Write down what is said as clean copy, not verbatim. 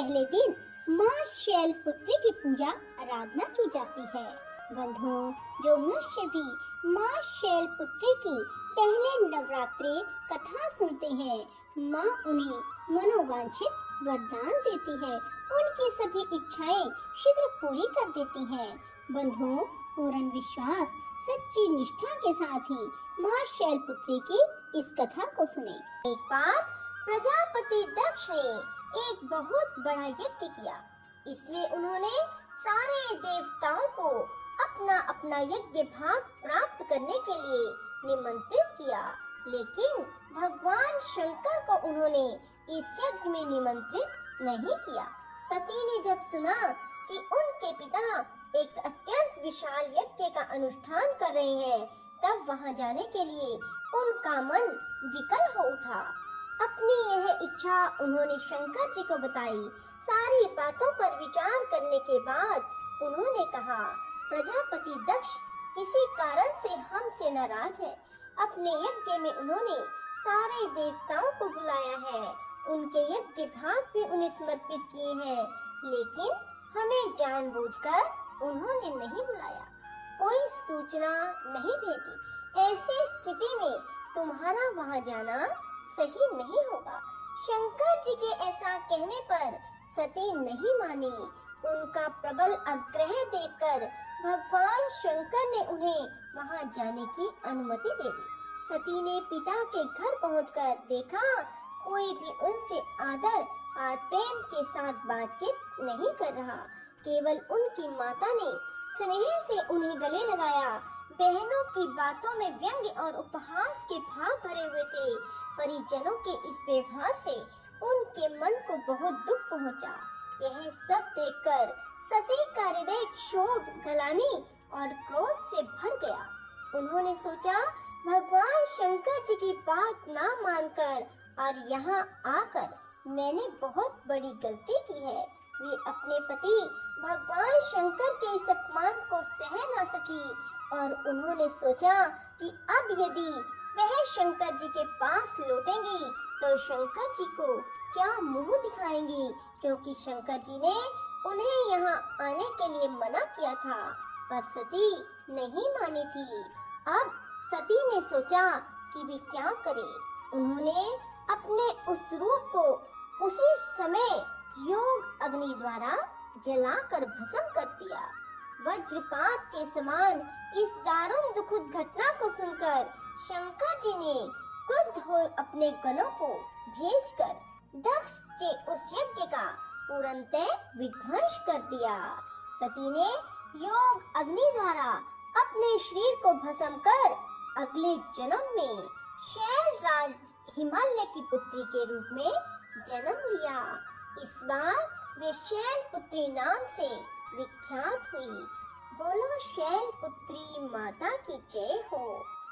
पहले दिन माँ शैलपुत्री की पूजा आराधना की जाती है। बंधुओं, जो मनुष्य भी माँ शैलपुत्री की पहले नवरात्रि कथा सुनते हैं, माँ उन्हें मनोवांछित वरदान देती है। उनकी सभी इच्छाएं शीघ्र पूरी कर देती है। बंधुओं, पूर्ण विश्वास, सच्ची निष्ठा के साथ ही माँ शैलपुत्री की इस कथा को सुने। एक बार प्रजापति दक्ष ने एक बहुत बड़ा यज्ञ किया। इसमें उन्होंने सारे देवताओं को अपना अपना यज्ञ भाग प्राप्त करने के लिए निमंत्रित किया, लेकिन भगवान शंकर को उन्होंने इस यज्ञ में निमंत्रित नहीं किया। सती ने जब सुना कि उनके पिता एक अत्यंत विशाल यज्ञ का अनुष्ठान कर रहे हैं, तब वहां जाने के लिए उनका मन विकल हो उठा। अपनी यह इच्छा उन्होंने शंकर जी को बताई। सारी बातों पर विचार करने के बाद उन्होंने कहा, प्रजापति दक्ष किसी कारण से हमसे नाराज है। अपने यज्ञ में उन्होंने सारे देवताओं को बुलाया है, उनके यज्ञ भाग भी उन्हें समर्पित किए हैं, लेकिन हमें जानबूझकर उन्होंने नहीं बुलाया, कोई सूचना नहीं भेजी। ऐसी स्थिति में तुम्हारा वहां जाना सही नहीं होगा। शंकर जी के ऐसा कहने पर सती नहीं मानी। उनका प्रबल आग्रह देखकर भगवान शंकर ने उन्हें वहां जाने की अनुमति दे दी। सती ने पिता के घर पहुंचकर देखा, कोई भी उनसे आदर और प्रेम के साथ बातचीत नहीं कर रहा। केवल उनकी माता ने स्नेह से उन्हें गले लगाया। बहनों की बातों में व्यंग्य और उपहास के भाव भरे हुए थे। परिजनों के इस व्यवहार से उनके मन को बहुत दुख पहुंचा। यह सब देखकर सती का हृदय क्षोभ, ग्लानि और क्रोध से भर गया। उन्होंने सोचा, भगवान शंकर जी की बात ना मानकर और यहाँ आकर मैंने बहुत बड़ी गलती की है। वे अपने पति भगवान शंकर के इस अपमान को सह न सकी और उन्होंने सोचा कि अब यदि वह शंकर जी के पास लौटेंगी तो शंकर जी को क्या मुंह दिखाएंगी, क्योंकि शंकर जी ने उन्हें यहाँ आने के लिए मना किया था, पर सती नहीं मानी थी। अब सती ने सोचा कि वे क्या करें। उन्होंने अपने उस रूप को उसी समय योग अग्नि द्वारा जलाकर भस्म कर दिया। वज्रपात के समान इस दारुण दुखद घटना को सुनकर शंकर जी ने क्रुद्ध हो अपने गणों को भेजकर दक्ष के उस यज्ञ का पूर्णतः विध्वंस कर दिया। सती ने योग अग्नि द्वारा अपने शरीर को भस्म कर अगले जन्म में शैलराज हिमालय की पुत्री के रूप में जन्म लिया। इस बार वे शैलपुत्री नाम से विख्यात हुई। बोलो शैलपुत्री माता की जय हो।